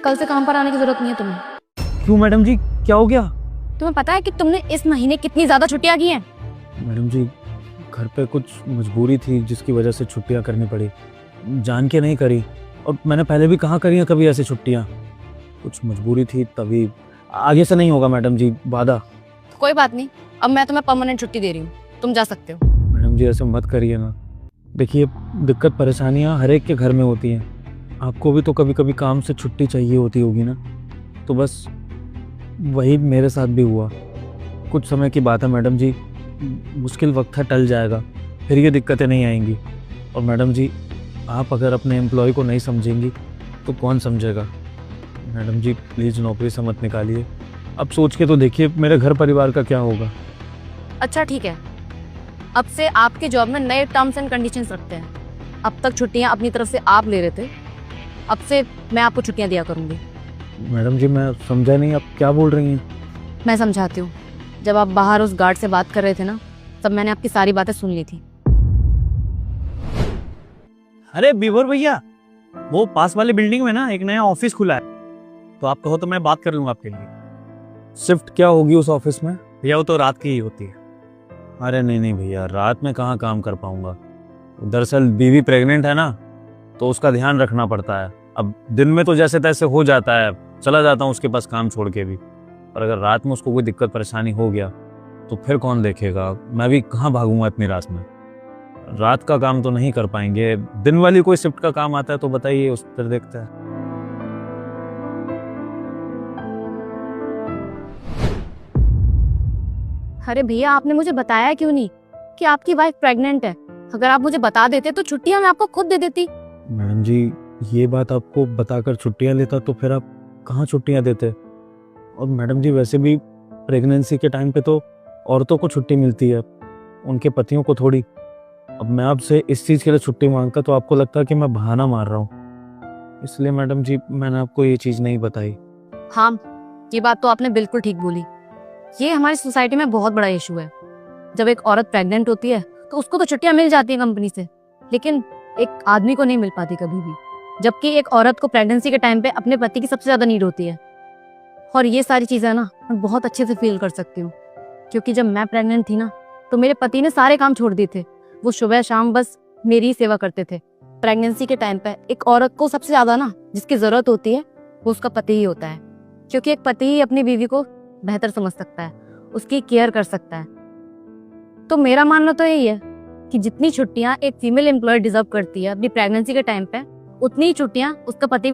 कल से काम पर आने की जरूरत नहीं है तुम्हें। क्यों मैडम जी, क्या हो गया? तुम्हें पता है कि तुमने इस महीने कितनी ज्यादा छुट्टियां की हैं? मैडम जी, घर पे कुछ मजबूरी थी जिसकी वजह से छुट्टियां करनी पड़ी। जान के नहीं करी, और मैंने पहले भी कहाँ करी हैं कभी ऐसी छुट्टियां। कुछ मजबूरी थी तभी। आगे से नहीं होगा मैडम जी, वादा। तो कोई बात नहीं, अब मैं तुम्हें परमानेंट छुट्टी दे रही हूँ, तुम जा सकते हो। मैडम जी ऐसे मत करिए ना। देखिए, दिक्कत परेशानियां हर एक के घर में होती हैं। आपको भी तो कभी कभी काम से छुट्टी चाहिए होती होगी ना। तो बस वही मेरे साथ भी हुआ। कुछ समय की बात है मैडम जी, मुश्किल वक्त है, टल जाएगा, फिर ये दिक्कतें नहीं आएंगी। और मैडम जी, आप अगर अपने एम्प्लॉय को नहीं समझेंगी तो कौन समझेगा? मैडम जी प्लीज़ नौकरी से मत निकालिए। अब सोच के तो देखिए मेरे घर परिवार का क्या होगा। अच्छा ठीक है, अब से आपके जॉब में नए टर्म्स एंड कंडीशंस रखते हैं। अब तक छुट्टियां अपनी तरफ से आप ले रहे थे, अब से मैं आपको छुट्टियां दिया करूंगी। मैडम जी मैं समझा नहीं, आप क्या बोल रही हैं? मैं समझाती हूँ। जब आप बाहर उस गार्ड से बात कर रहे थे ना, तब मैंने आपकी सारी बातें सुन ली थी। अरे बीवर भैया, वो पास वाली बिल्डिंग में ना एक नया ऑफिस खुला है, तो आप कहो तो मैं बात कर लूंगा आपके लिए। शिफ्ट क्या होगी उस ऑफिस में? भैया वो तो रात की ही होती है। अरे नहीं नहीं भैया, रात में कहाँ काम कर पाऊंगा। दरअसल बीवी प्रेग्नेंट है ना, तो उसका ध्यान रखना पड़ता है। अब दिन में तो जैसे तैसे हो जाता है, चला जाता हूँ उसके पास काम छोड़ के भी। और अगर रात में उसको कोई दिक्कत परेशानी हो गया तो फिर कौन देखेगा? मैं भी कहाँ भागूंगा इतनी रात में। रात का काम तो नहीं कर पाएंगे। दिन वाली कोई शिफ्ट का काम आता है तो बताइए, उस पर देखते हैं। अरे भैया, आपने मुझे बताया क्यों नहीं कि आपकी वाइफ प्रेग्नेंट है? अगर आप मुझे बता देते तो छुट्टियां मैं आपको खुद दे देती। मैडम जी, ये बात आपको बताकर छुट्टियां लेता तो फिर आप कहाँ छुट्टियां देते? और मैडम जी वैसे भी प्रेगनेंसी के टाइम पे तो औरतों को छुट्टी मिलती है, उनके पतियों को थोड़ी। अब मैं आपसे इस चीज़ के लिए छुट्टी मांगता तो आपको लगता है कि मैं बहाना मार रहा हूँ। इसलिए मैडम जी मैंने आपको ये चीज़ नहीं बताई। हाँ, ये बात तो आपने बिल्कुल ठीक बोली। ये हमारी सोसाइटी में बहुत बड़ा इशू है। जब एक औरत प्रेग्नेंट होती है तो उसको तो छुट्टियां मिल जाती है कंपनी से, लेकिन एक आदमी को नहीं मिल पाती कभी भी। जबकि एक औरत को प्रेगनेंसी के टाइम पे अपने पति की सबसे ज्यादा नीड होती है। और ये सारी चीजें ना मैं बहुत अच्छे से फील कर सकती हूँ, क्योंकि जब मैं प्रेग्नेंट थी ना तो मेरे पति ने सारे काम छोड़ दिए थे। वो सुबह शाम बस मेरी ही सेवा करते थे। प्रेगनेंसी के टाइम पे एक औरत को सबसे ज्यादा ना जिसकी जरूरत होती है वो उसका पति ही होता है, क्योंकि एक पति ही अपनी बीवी को बेहतर समझ सकता है, उसकी केयर कर सकता है। तो मेरा मानना तो यही है कि जितनी छुट्टियां एक फीमेल एम्प्लॉय डिजर्व करती है अपनी प्रेगनेंसी के टाइम पे, उतनी ही छुट्टियां उसका पति